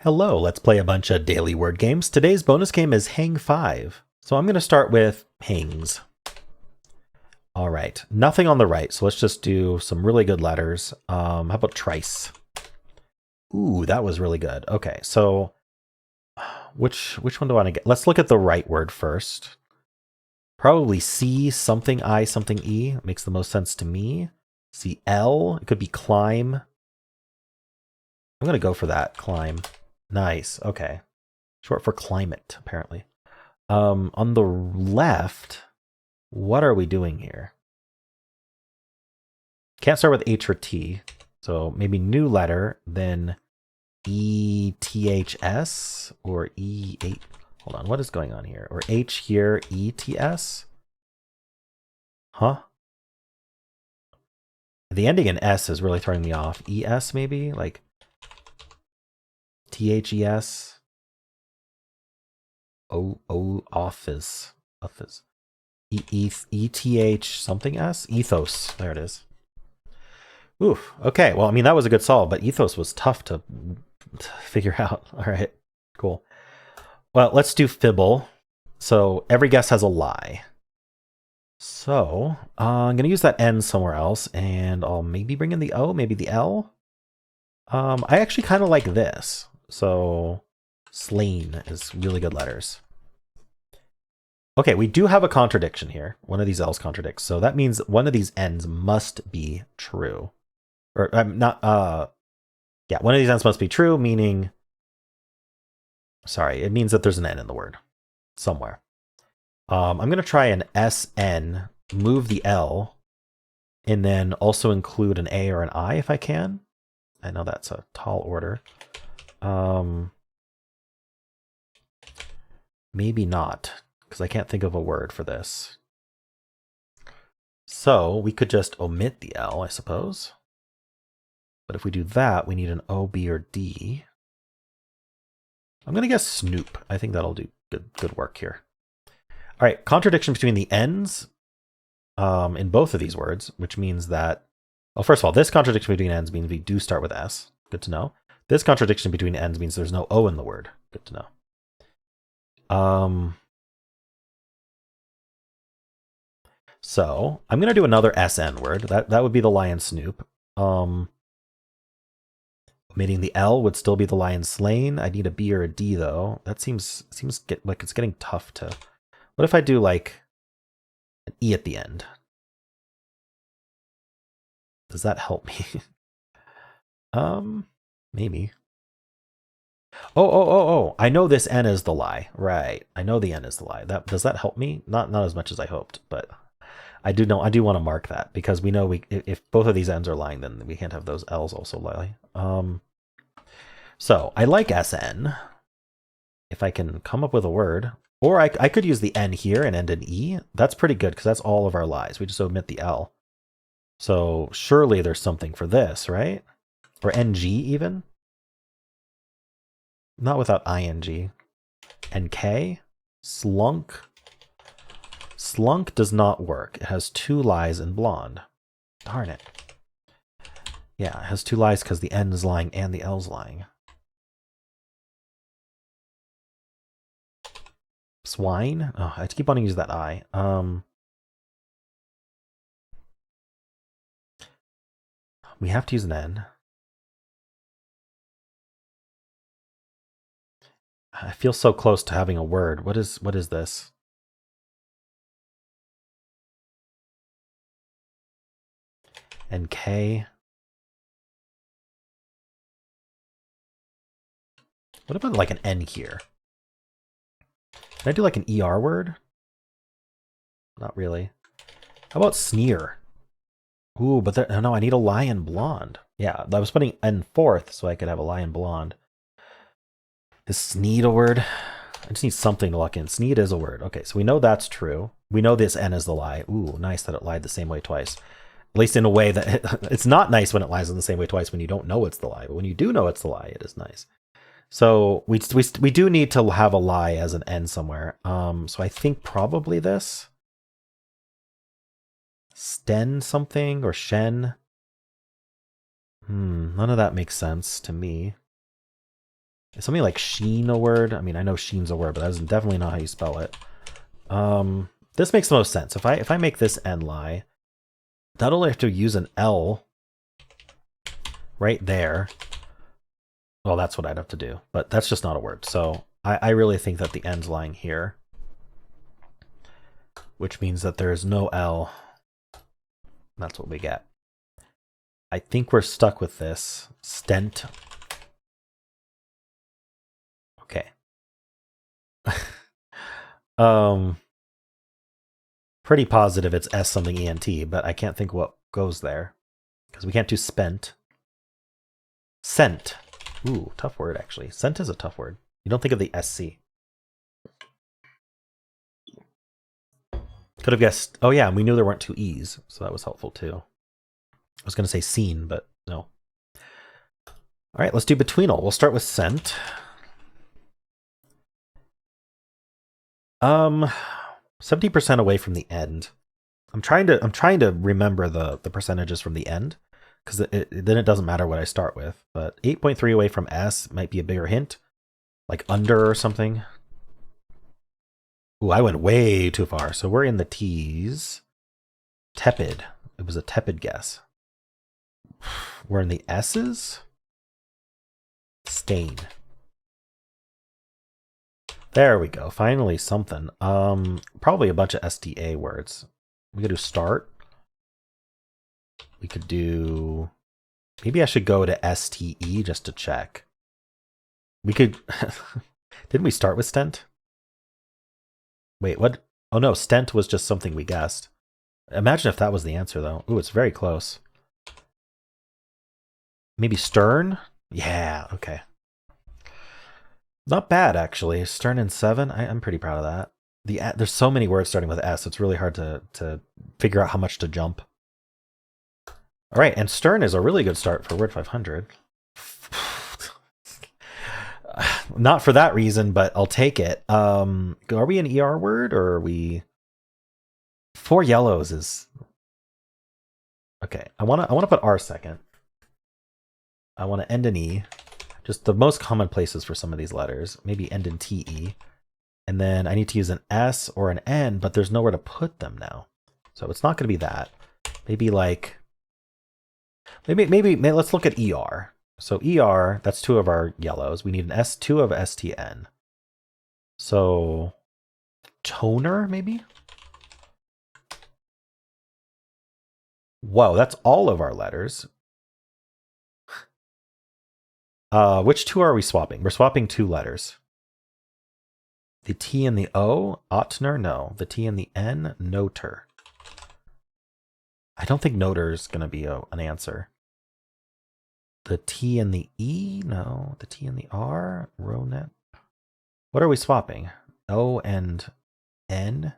Hello, let's play a bunch of daily word games. Today's bonus game is Hang 5. So I'm going to start with hangs. All right, nothing on the right, so let's just do some really good letters. How about trice? Ooh, that was really good. Okay, so which one do I want to get? Let's look at the right word first. Probably C, something I, something E. Makes the most sense to me. C, L. It could be climb. I'm going to go for that, climb. Nice, okay. Short for climate, apparently. On the left, what are we doing here? Can't start with H or T. So maybe new letter, then ETHS or E8. Hold on, what is going on here? Or H here, ETS? Huh? The ending in S is really throwing me off. ES maybe? Like THES? Office. Office. ETH something S? Ethos. There it is. Oof. Okay. Well, I mean, that was a good solve, but ethos was tough to figure out. All right. Cool. Well, let's do Fibble. So every guess has a lie. So I'm going to use that N somewhere else, and I'll maybe bring in the O, maybe the L. I actually kind of like this. So slain is really good letters. Okay, we do have a contradiction here. One of these L's contradicts. So that means one of these N's must be true. Or I'm not, yeah, one of these N's must be true, meaning, sorry, it means that there's an N in the word somewhere. I'm going to try an SN, move the L, and then also include an A or an I if I can. I know that's a tall order. Maybe not, because I can't think of a word for this. So we could just omit the L, I suppose. But if we do that, we need an O, B, or D. I'm going to guess Snoop. I think that'll do good work here. All right, contradiction between the N's in both of these words, which means that, well, first of all, this contradiction between N's means we do start with S. Good to know. This contradiction between N's means there's no O in the word. Good to know. So I'm going to do another SN word. That would be the lion Snoop. Omitting the L would still be the lion slain. I need a B or a D though. That seems like it's getting tough to. What if I do like an E at the end? Does that help me? Maybe. Oh. I know this N is the lie. Right. I know the N is the lie. Does that help me? Not as much as I hoped, but I do want to mark that because we know if both of these N's are lying, then we can't have those L's also lie. So I like SN. If I can come up with a word, or I could use the N here and end in E. That's pretty good because that's all of our lies. We just omit the L. So surely there's something for this, right? Or NG even? Not without ING. NK? Slunk? Slunk does not work. It has two lies in blonde. Darn it. Yeah, it has two lies because the N is lying and the L's lying. Swine? Oh, I keep wanting to use that I. We have to use an N. I feel so close to having a word. What is this? NK. What about like an N here? Can I do like an ER word? Not really. How about sneer? Ooh, but no, I need a lion blonde. Yeah, I was putting N fourth so I could have a lion blonde. Is sneed a word? I just need something to lock in. Sneed is a word. Okay, so we know that's true. We know this N is the lie. Ooh, nice that it lied the same way twice. At least in a way that it's not nice when it lies in the same way twice when you don't know it's the lie. But when you do know it's the lie, it is nice. So we do need to have a lie as an N somewhere. So I think probably this. Sten something or Shen. None of that makes sense to me. Is something like sheen a word? I mean, I know sheen's a word, but that is definitely not how you spell it. This makes the most sense. If I make this n-lie, not only have to use an L right there. Well, that's what I'd have to do, but that's just not a word. So I really think that the n's lying here, which means that there is no L. That's what we get. I think we're stuck with this. Stent. Okay. Pretty positive it's S something ENT, but I can't think what goes there because we can't do spent. Scent. Ooh, tough word actually. Scent is a tough word. You don't think of the SC. Could have guessed. Oh yeah, we knew there weren't two E's, so that was helpful too. I was going to say scene, but no. All right, let's do Betweenle. We'll start with scent. 70% away from the end. I'm trying to remember the percentages from the end, because then it doesn't matter what I start with. But 8.3 away from S might be a bigger hint, like under or something. Ooh, I went way too far. So we're in the T's. Tepid. It was a tepid guess. We're in the S's. Stain. There we go. Finally something. Probably a bunch of STA words. We could do start. We could do... Maybe I should go to STE just to check. We could... Didn't we start with stent? Wait, what? Oh no, stent was just something we guessed. Imagine if that was the answer, though. Ooh, it's very close. Maybe stern? Yeah, okay. Not bad, actually. Stern in 7. I'm pretty proud of that. There's so many words starting with S, it's really hard to figure out how much to jump. All right, and stern is a really good start for Word 500. Not for that reason, but I'll take it. Are we an ER word, or are we... 4 yellows is... Okay, I want to put R second. I want to end in E. Just the most common places for some of these letters. Maybe end in TE. And then I need to use an S or an N, but there's nowhere to put them now. So it's not going to be that. Maybe like... Maybe let's look at ER. So ER, that's 2 of our yellows. We need an S2 of STN. So toner, maybe? Whoa, that's all of our letters. Which 2 are we swapping? We're swapping 2 letters. The T and the O, Otner, no. The T and the N, noter. I don't think noter is going to be an answer. The T and the E, no. The T and the R, ronet. What are we swapping? O and N?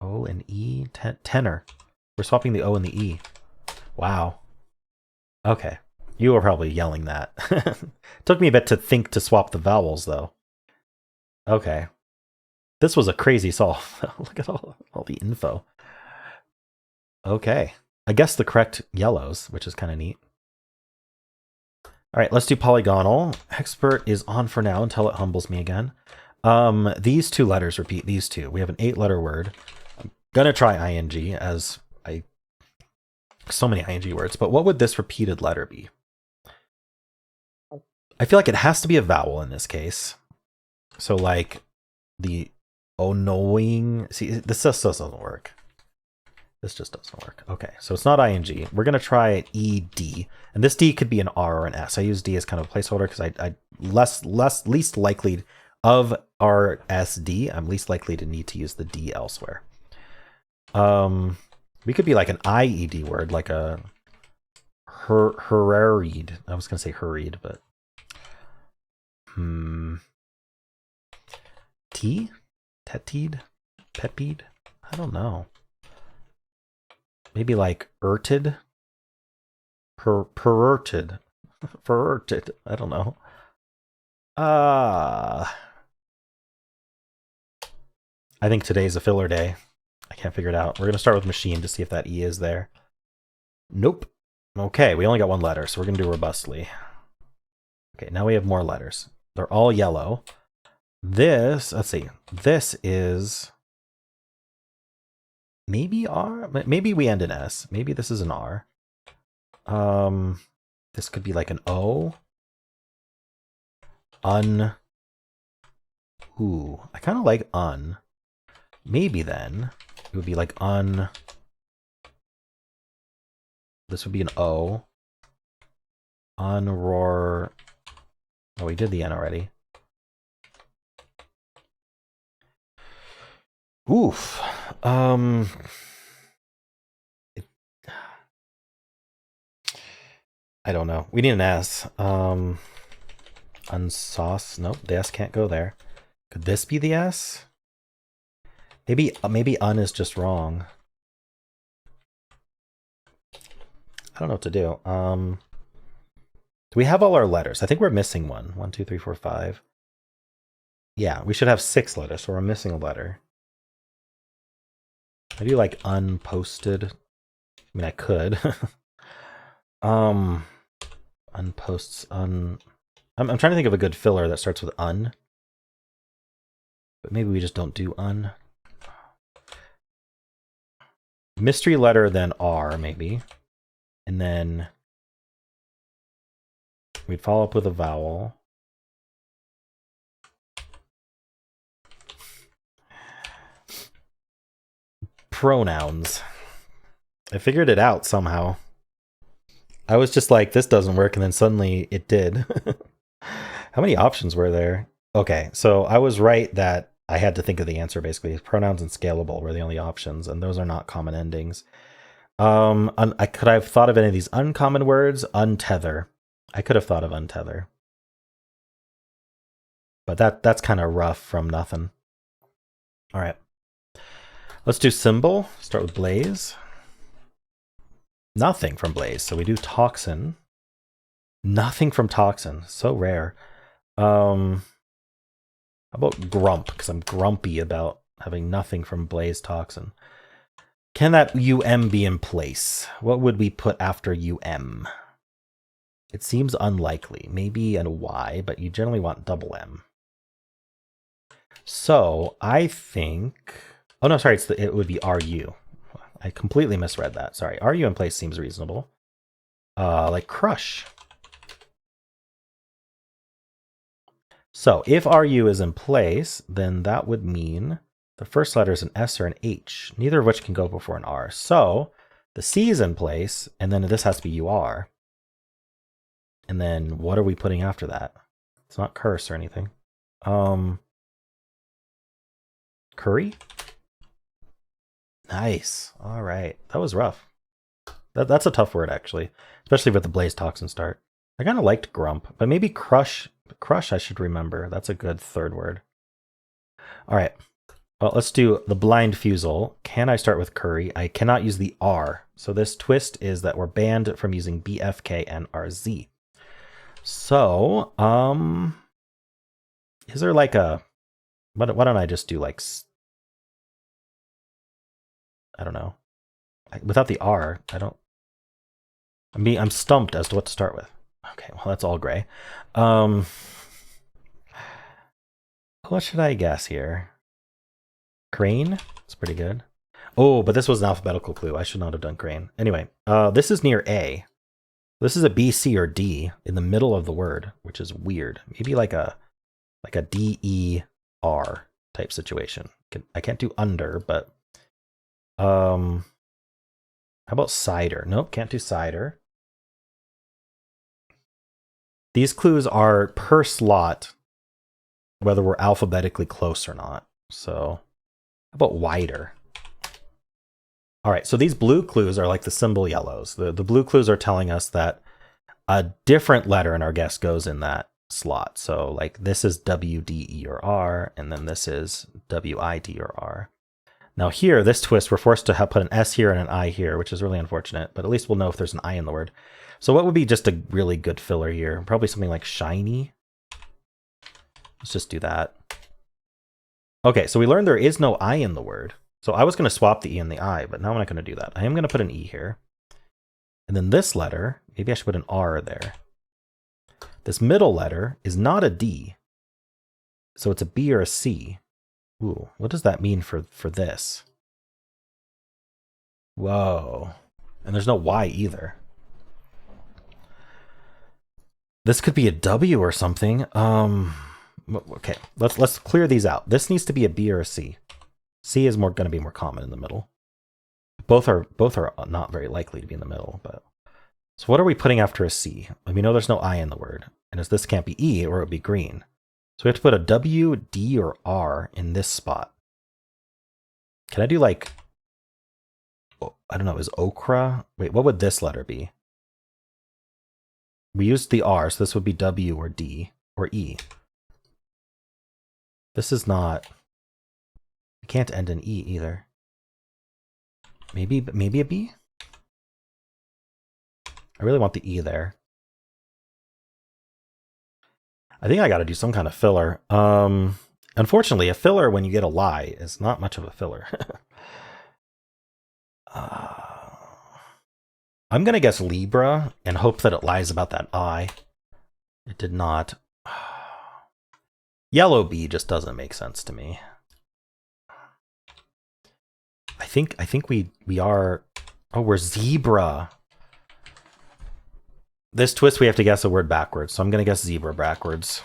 O and E, tenor. We're swapping the O and the E. Wow. Okay. You were probably yelling that. Took me a bit to think to swap the vowels, though. Okay. This was a crazy solve. Look at all the info. Okay. I guess the correct yellows, which is kind of neat. All right, let's do Polygonle. Expert is on for now until it humbles me again. These 2 letters repeat, these 2. We have an 8-letter word. I'm going to try ing as so many ing words, but what would this repeated letter be? I feel like it has to be a vowel in this case. So like the knowing. See, this just doesn't work. This just doesn't work. Okay, so it's not ing. We're going to try ed. And this D could be an R or an S. I use D as kind of a placeholder because I least likely of our SD, I'm least likely to need to use the D elsewhere. We could be like an IED word, like a hurried. I was going to say hurried, but T? Tetid? Pepid? I don't know. Maybe like urted? Perverted. Perverted. I don't know. I think today's a filler day. I can't figure it out. We're going to start with machine to see if that E is there. Nope. Okay, we only got 1 letter, so we're going to do robustly. Okay, now we have more letters. They're all yellow. This, let's see, this is maybe R? Maybe we end in S. Maybe this is an R. This could be like an O. Ooh, I kind of like un. Maybe then it would be like un. This would be an O. Unroar. Oh, we did the N already. Oof. I don't know. We need an S. Unsauce. Nope, the S can't go there. Could this be the S? Maybe un is just wrong. I don't know what to do. Do we have all our letters? I think we're missing one. 1, 2, 3, 4, 5. Yeah, we should have 6 letters, so we're missing a letter. I do like unposted. I mean, I could. Unposts, I'm trying to think of a good filler that starts with un. But maybe we just don't do un. Mystery letter, then R, maybe. And then we'd follow up with a vowel. Pronouns. I figured it out somehow. I was just like, this doesn't work, and then suddenly it did. How many options were there? Okay, so I was right that I had to think of the answer, basically. Pronouns and scalable were the only options, and those are not common endings. Could I have thought of any of these uncommon words? Untether. I could have thought of untether. But that's kind of rough from nothing. All right. Let's do Symble. Start with blaze. Nothing from blaze. So we do toxin. Nothing from toxin. So rare. How about grump? Because I'm grumpy about having nothing from blaze toxin. Can that UM be in place? What would we put after UM? It seems unlikely. Maybe a Y, but you generally want double M. So I think... Oh, no, sorry. It would be RU. I completely misread that. Sorry. RU in place seems reasonable. Like crush. So if RU is in place, then that would mean the first letter is an S or an H, neither of which can go before an R. So the C is in place, and then this has to be UR. And then what are we putting after that? It's not curse or anything. Curry? Nice. All right. That was rough. That's a tough word, actually, especially with the blaze toxin start. I kind of liked grump, but maybe crush. Crush I should remember. That's a good third word. All right. Well, let's do the blind fusel. Can I start with curry? I cannot use the R. So this twist is that we're banned from using BFK and RZ. So, is there like a... Why don't I just do like... I don't know. Without the R, I don't... I'm stumped as to what to start with. Okay, well, that's all gray. What should I guess here? Crane? It's pretty good. Oh, but this was an alphabetical clue. I should not have done crane. Anyway, this is near A. This is a B, C, or D in the middle of the word, which is weird. Maybe like a D, E, R type situation. I can't do under, but... How about cider? Nope, can't do cider. These clues are per slot, whether we're alphabetically close or not. So, how about wider? All right, so these blue clues are like the symbol yellows. The blue clues are telling us that a different letter in our guess goes in that slot. So, like this is W, D, E, or R, and then this is W, I, D, or R. Now here, this twist, we're forced to put an S here and an I here, which is really unfortunate, but at least we'll know if there's an I in the word. So what would be just a really good filler here? Probably something like shiny. Let's just do that. Okay, so we learned there is no I in the word. So I was going to swap the E and the I, but now I'm not going to do that. I am going to put an E here. And then this letter, maybe I should put an R there. This middle letter is not a D. So it's a B or a C. Ooh, what does that mean for this? Whoa. And there's no Y either. This could be a W or something. Okay, let's clear these out. This needs to be a B or a C. C is going to be more common in the middle. Both are not very likely to be in the middle, but so what are we putting after a C? We know there's no I in the word, and as this can't be E or it would be green. So we have to put a W, D, or R in this spot. Can I do like, I don't know, is okra? Wait, what would this letter be? We used the R, so this would be W or D or E. This is not, it can't end in E either. Maybe a B? I really want the E there. I think I got to do some kind of filler. Unfortunately, a filler when you get a lie is not much of a filler. I'm going to guess Libra and hope that it lies about that I. It did not. Yellow B just doesn't make sense to me. I think we are. Oh, we're zebra. This twist we have to guess a word backwards, so I'm going to guess zebra backwards.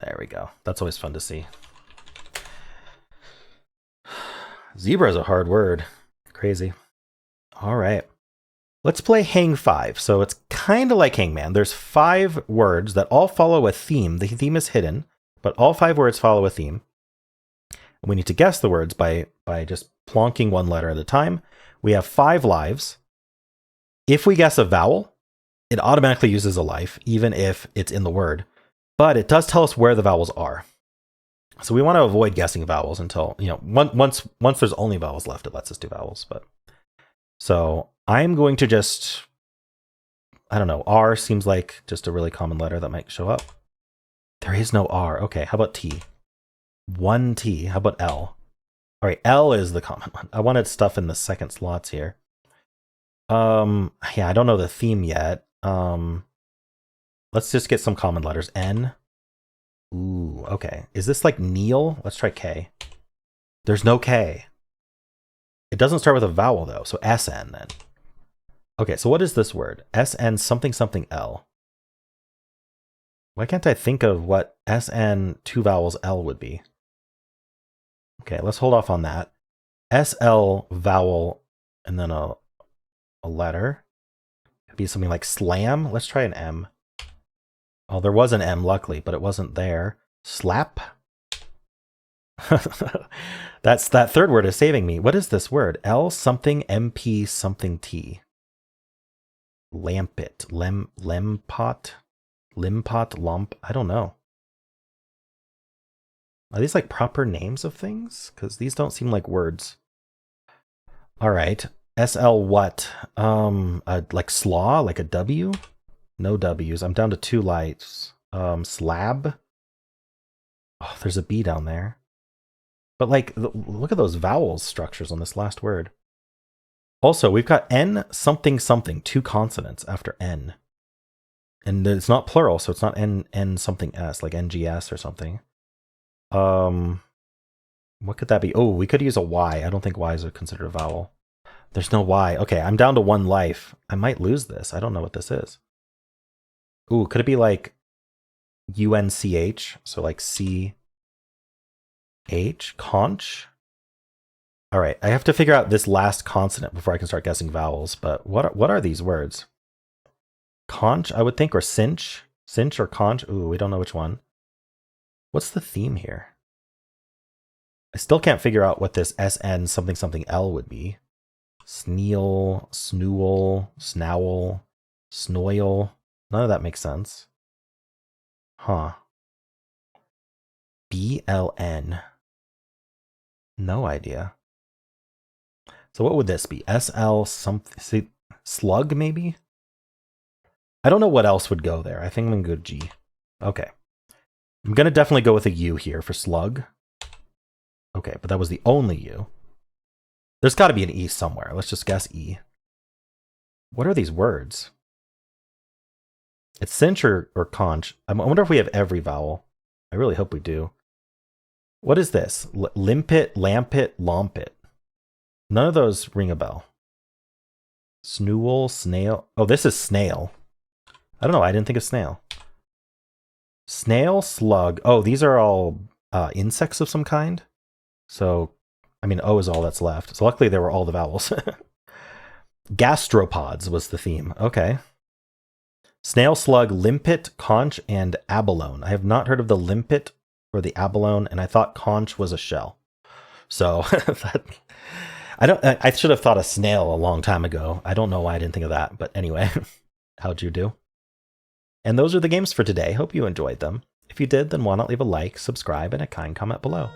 There we go. That's always fun to see. Zebra is a hard word. Crazy. All right. Let's play Hang 5. So it's kind of like Hangman. There's 5 words that all follow a theme. The theme is hidden, but all 5 words follow a theme. And we need to guess the words by just plonking one letter at a time. We have 5 lives. If we guess a vowel, it automatically uses a life, even if it's in the word. But it does tell us where the vowels are. So we want to avoid guessing vowels until, once there's only vowels left, it lets us do vowels. But so I'm going to just, I don't know, R seems like just a really common letter that might show up. There is no R. Okay, how about T? 1 T. How about L? All right, L is the common one. I wanted stuff in the second slots here. Yeah, I don't know the theme yet. Let's just get some common letters. N. Ooh, okay. Is this like Neil? Let's try K. There's no K. It doesn't start with a vowel though, so SN then. Okay, so what is this word? SN something something L. Why can't I think of what SN 2 vowels L would be? Okay, let's hold off on that. SL vowel and then a letter. Could be something like slam. Let's try an M. Oh, there was an M, luckily, but it wasn't there. Slap. That third word is saving me. What is this word? L something MP something T. Lampet. Lempot. Limpot. Lump. I don't know. Are these like proper names of things? Because these don't seem like words. All right. SL what? Like slaw, like a W? No W's. I'm down to 2 lights. Slab. Oh, there's a B down there. But like, look at those vowel structures on this last word. Also, we've got N something something, 2 consonants after N. And it's not plural, so it's not N something S, like NGS or something. What could that be? Oh, we could use a Y. I don't think Y's are considered a vowel. There's no Y. Okay, I'm down to 1 life. I might lose this. I don't know what this is. Ooh, could it be like UNCH? So like CH? Conch? All right, I have to figure out this last consonant before I can start guessing vowels. But what are these words? Conch, I would think, or cinch? Cinch or conch? Ooh, we don't know which one. What's the theme here? I still can't figure out what this SN something something L would be. Sneal, snool, snowl, snoil. None of that makes sense. Huh. BLN. No idea. So what would this be? SL something, slug maybe? I don't know what else would go there. I think I'm going to go G. Okay. I'm going to definitely go with a U here for slug. Okay, but that was the only U. There's got to be an E somewhere. Let's just guess E. What are these words? It's cinch or conch. I wonder if we have every vowel. I really hope we do. What is this? Limpet, lampet, lompet. None of those ring a bell. Snool, snail. Oh, this is snail. I don't know. I didn't think of snail. Snail, slug. Oh, these are all insects of some kind. So, I mean, O is all that's left. So luckily there were all the vowels. Gastropods was the theme. Okay. Snail, slug, limpet, conch, and abalone. I have not heard of the limpet or the abalone, and I thought conch was a shell. So I should have thought of snail a long time ago. I don't know why I didn't think of that, but anyway, how'd you do? And those are the games for today. Hope you enjoyed them. If you did, then why not leave a like, subscribe, and a kind comment below.